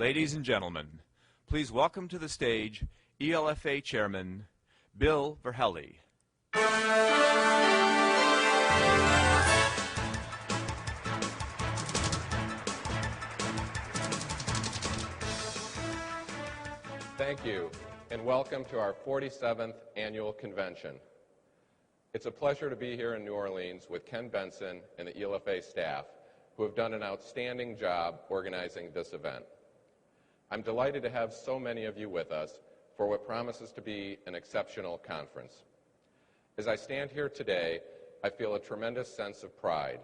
Ladies and gentlemen, please welcome to the stage ELFA Chairman Bill Verhelle. Thank you, and welcome to our 47th annual convention. It's a pleasure to be here in New Orleans with Ken Benson and the ELFA staff, who have done an outstanding job organizing this event. I'm delighted to have so many of you with us for what promises to be an exceptional conference. As I stand here today, I feel a tremendous sense of pride.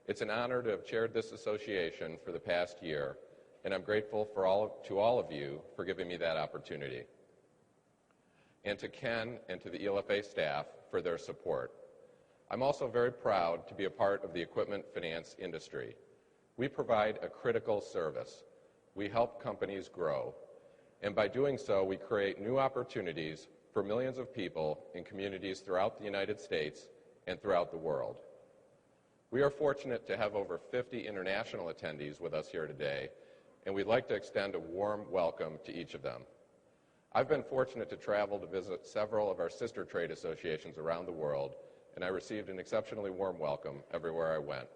It's an honor to have chaired this association for the past year, and I'm grateful to all of you for giving me that opportunity. And to Ken and to the ELFA staff for their support. I'm also very proud to be a part of the equipment finance industry. We provide a critical service. We help companies grow, and by doing so, we create new opportunities for millions of people in communities throughout the United States and throughout the world. We are fortunate to have over 50 international attendees with us here today, and we'd like to extend a warm welcome to each of them. I've been fortunate to travel to visit several of our sister trade associations around the world, and I received an exceptionally warm welcome everywhere I went.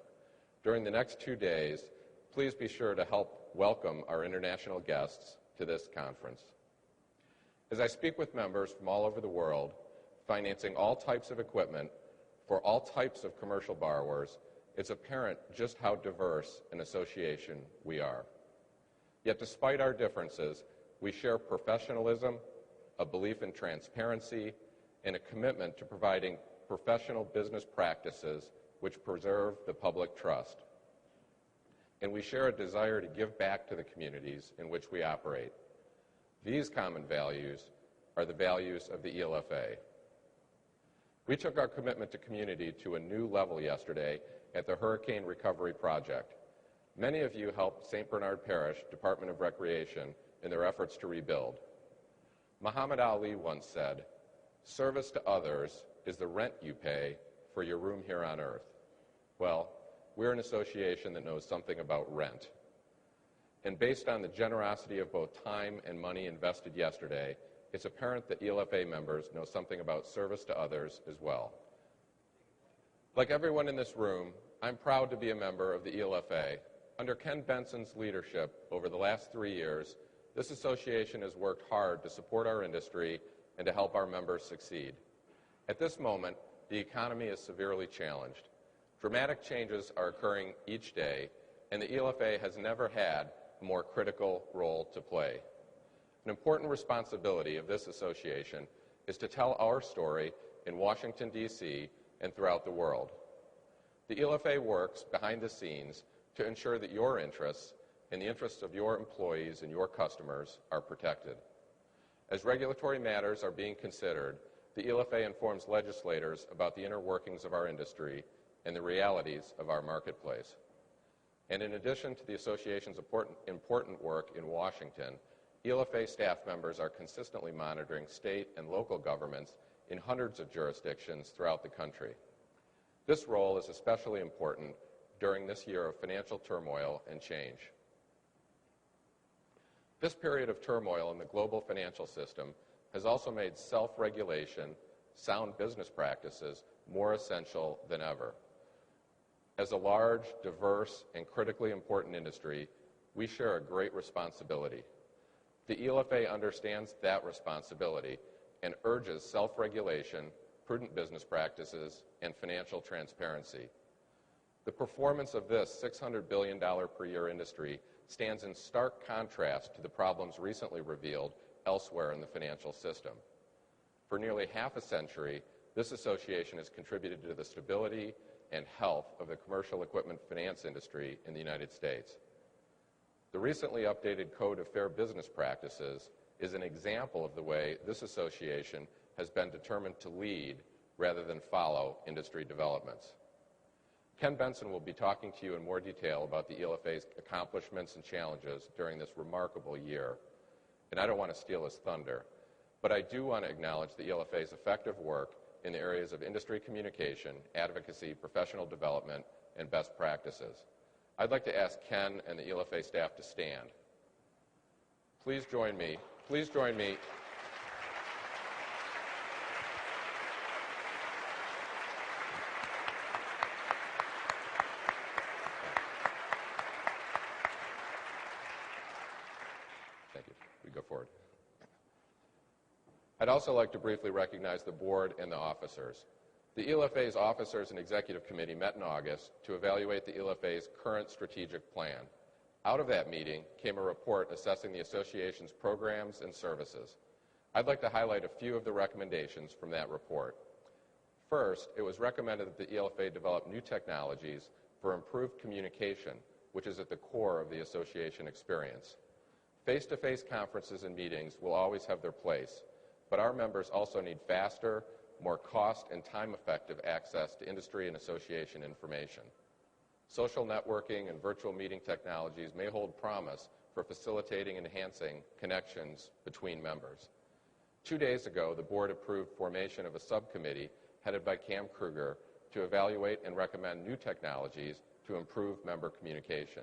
During the next 2 days, please be sure to help welcome our international guests to this conference. As I speak with members from all over the world, financing all types of equipment for all types of commercial borrowers, it's apparent just how diverse an association we are. Yet despite our differences, we share professionalism, a belief in transparency, and a commitment to providing professional business practices which preserve the public trust. And we share a desire to give back to the communities in which we operate. These common values are the values of the ELFA. We took our commitment to community to a new level yesterday at the Hurricane Recovery Project. Many of you helped St. Bernard Parish Department of Recreation in their efforts to rebuild. Muhammad Ali once said, "Service to others is the rent you pay for your room here on earth." Well, we're an association that knows something about rent. And based on the generosity of both time and money invested yesterday, it's apparent that ELFA members know something about service to others as well. Like everyone in this room, I'm proud to be a member of the ELFA. Under Ken Benson's leadership over the last 3 years, this association has worked hard to support our industry and to help our members succeed. At this moment, the economy is severely challenged. Dramatic changes are occurring each day, and the ELFA has never had a more critical role to play. An important responsibility of this association is to tell our story in Washington, D.C. and throughout the world. The ELFA works behind the scenes to ensure that your interests and the interests of your employees and your customers are protected. As regulatory matters are being considered, the ELFA informs legislators about the inner workings of our industry and the realities of our marketplace. And in addition to the association's important work in Washington, ELFA staff members are consistently monitoring state and local governments in hundreds of jurisdictions throughout the country. This role is especially important during this year of financial turmoil and change. This period of turmoil in the global financial system has also made self-regulation, sound business practices more essential than ever. As a large, diverse, and critically important industry, we share a great responsibility. The ELFA understands that responsibility and urges self-regulation, prudent business practices, and financial transparency. The performance of this $600 billion per year industry stands in stark contrast to the problems recently revealed elsewhere in the financial system. For nearly half a century, this association has contributed to the stability and health of the commercial equipment finance industry in the United States. The recently updated Code of Fair Business Practices is an example of the way this association has been determined to lead rather than follow industry developments. Ken Benson will be talking to you in more detail about the ELFA's accomplishments and challenges during this remarkable year, and I don't want to steal his thunder, but I do want to acknowledge the ELFA's effective work in the areas of industry communication, advocacy, professional development, and best practices. I'd like to ask Ken and the ELFA staff to stand. Please join me. Please join me. Thank you. We go forward. I'd also like to briefly recognize the board and the officers. The ELFA's Officers and Executive Committee met in August to evaluate the ELFA's current strategic plan. Out of that meeting came a report assessing the association's programs and services. I'd like to highlight a few of the recommendations from that report. First, it was recommended that the ELFA develop new technologies for improved communication, which is at the core of the association experience. Face-to-face conferences and meetings will always have their place, but our members also need faster, more cost and time-effective access to industry and association information. Social networking and virtual meeting technologies may hold promise for facilitating and enhancing connections between members. 2 days ago, the board approved formation of a subcommittee headed by Cam Kruger to evaluate and recommend new technologies to improve member communication.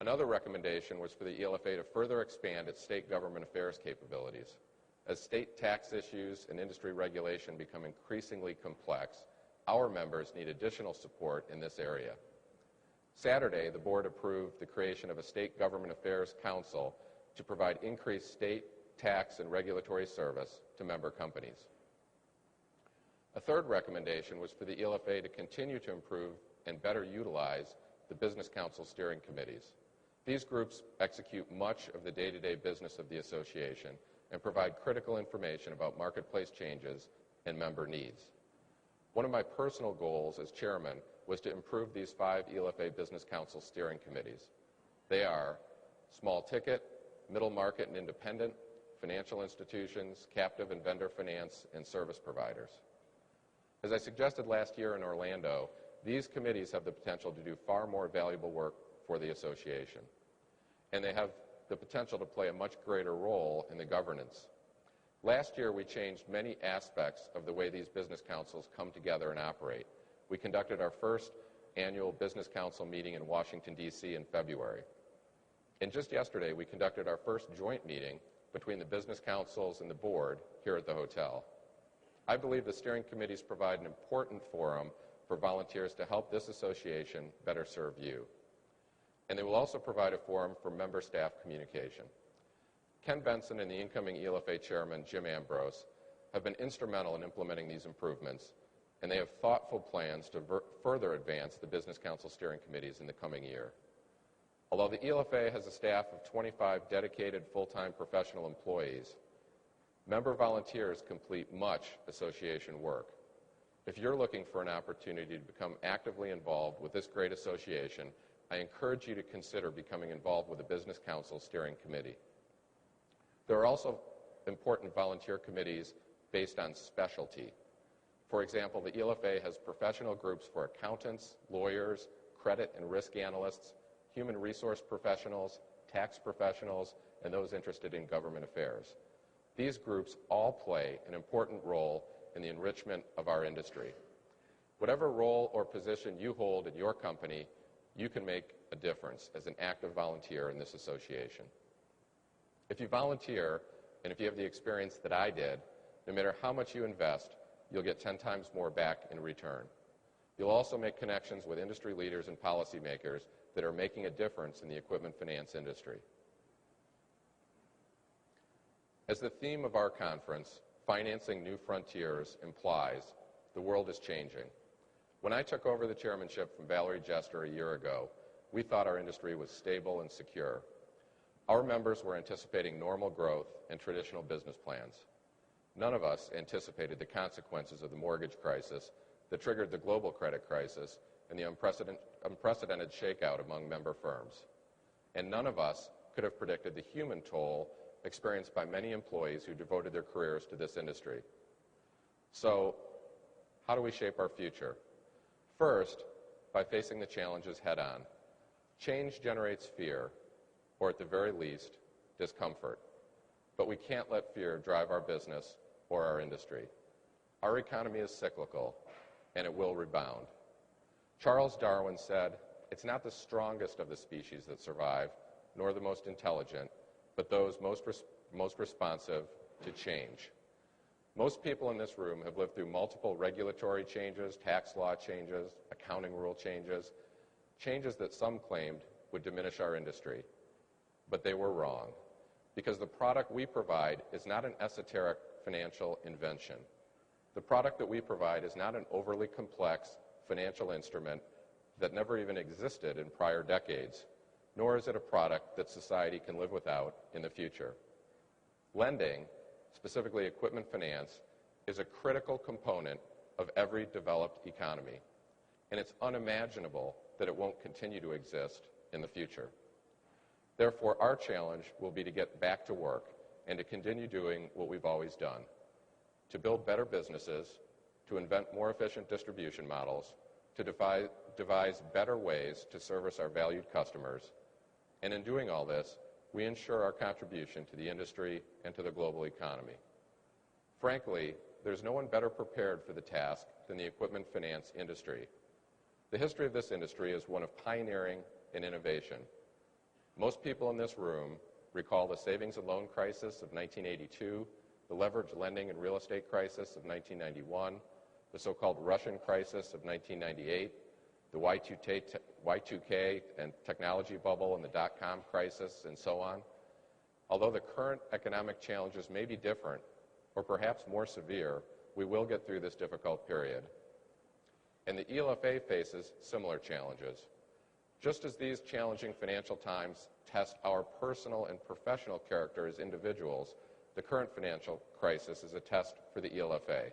Another recommendation was for the ELFA to further expand its state government affairs capabilities. As state tax issues and industry regulation become increasingly complex, our members need additional support in this area. Saturday, the board approved the creation of a state government affairs council to provide increased state tax and regulatory service to member companies. A third recommendation was for the ELFA to continue to improve and better utilize the Business Council steering committees. These groups execute much of the day-to-day business of the association and provide critical information about marketplace changes and member needs. One of my personal goals as chairman was to improve these 5 ELFA Business Council steering committees. They are small ticket, middle market and independent, financial institutions, captive and vendor finance, and service providers. As I suggested last year in Orlando, these committees have the potential to do far more valuable work for the association, and they have the potential to play a much greater role in the governance. Last year, we changed many aspects of the way these business councils come together and operate. We conducted our first annual business council meeting in Washington, D.C. in February. And just yesterday, we conducted our first joint meeting between the business councils and the board here at the hotel. I believe the steering committees provide an important forum for volunteers to help this association better serve you. And they will also provide a forum for member staff communication. Ken Benson and the incoming ELFA chairman, Jim Ambrose, have been instrumental in implementing these improvements, and they have thoughtful plans to further advance the Business Council steering committees in the coming year. Although the ELFA has a staff of 25 dedicated full-time professional employees, member volunteers complete much association work. If you're looking for an opportunity to become actively involved with this great association, I encourage you to consider becoming involved with the Business Council steering committee. There are also important volunteer committees based on specialty. For example, the ELFA has professional groups for accountants, lawyers, credit and risk analysts, human resource professionals, tax professionals, and those interested in government affairs. These groups all play an important role in the enrichment of our industry. Whatever role or position you hold in your company, you can make a difference as an active volunteer in this association. If you volunteer, and if you have the experience that I did, no matter how much you invest, you'll get 10 times more back in return. You'll also make connections with industry leaders and policymakers that are making a difference in the equipment finance industry. As the theme of our conference, Financing New Frontiers, implies, the world is changing. When I took over the chairmanship from Valerie Jester a year ago, we thought our industry was stable and secure. Our members were anticipating normal growth and traditional business plans. None of us anticipated the consequences of the mortgage crisis that triggered the global credit crisis and the unprecedented shakeout among member firms. And none of us could have predicted the human toll experienced by many employees who devoted their careers to this industry. So, how do we shape our future? First, by facing the challenges head-on. Change generates fear, or at the very least, discomfort. But we can't let fear drive our business or our industry. Our economy is cyclical, and it will rebound. Charles Darwin said, "It's not the strongest of the species that survive, nor the most intelligent, but those most responsive to change. Most people in this room have lived through multiple regulatory changes, tax law changes, accounting rule changes, changes that some claimed would diminish our industry. But they were wrong, because the product we provide is not an esoteric financial invention. The product that we provide is not an overly complex financial instrument that never even existed in prior decades, nor is it a product that society can live without in the future. Lending, specifically equipment finance, is a critical component of every developed economy, and it's unimaginable that it won't continue to exist in the future. Therefore, our challenge will be to get back to work and to continue doing what we've always done, to build better businesses, to invent more efficient distribution models, to devise better ways to service our valued customers, and in doing all this, we ensure our contribution to the industry and to the global economy. Frankly, there's no one better prepared for the task than the equipment finance industry. The history of this industry is one of pioneering and innovation. Most people in this room recall the savings and loan crisis of 1982, the leveraged lending and real estate crisis of 1991, the so-called Russian crisis of 1998, the Y2K and technology bubble and the dot-com crisis, and so on. Although the current economic challenges may be different, or perhaps more severe, we will get through this difficult period. And the ELFA faces similar challenges. Just as these challenging financial times test our personal and professional character as individuals, the current financial crisis is a test for the ELFA.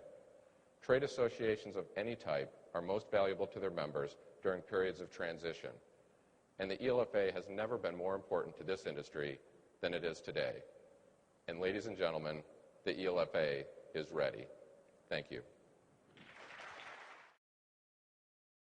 Trade associations of any type are most valuable to their members during periods of transition, and the ELFA has never been more important to this industry than it is today. And ladies and gentlemen, the ELFA is ready. Thank you.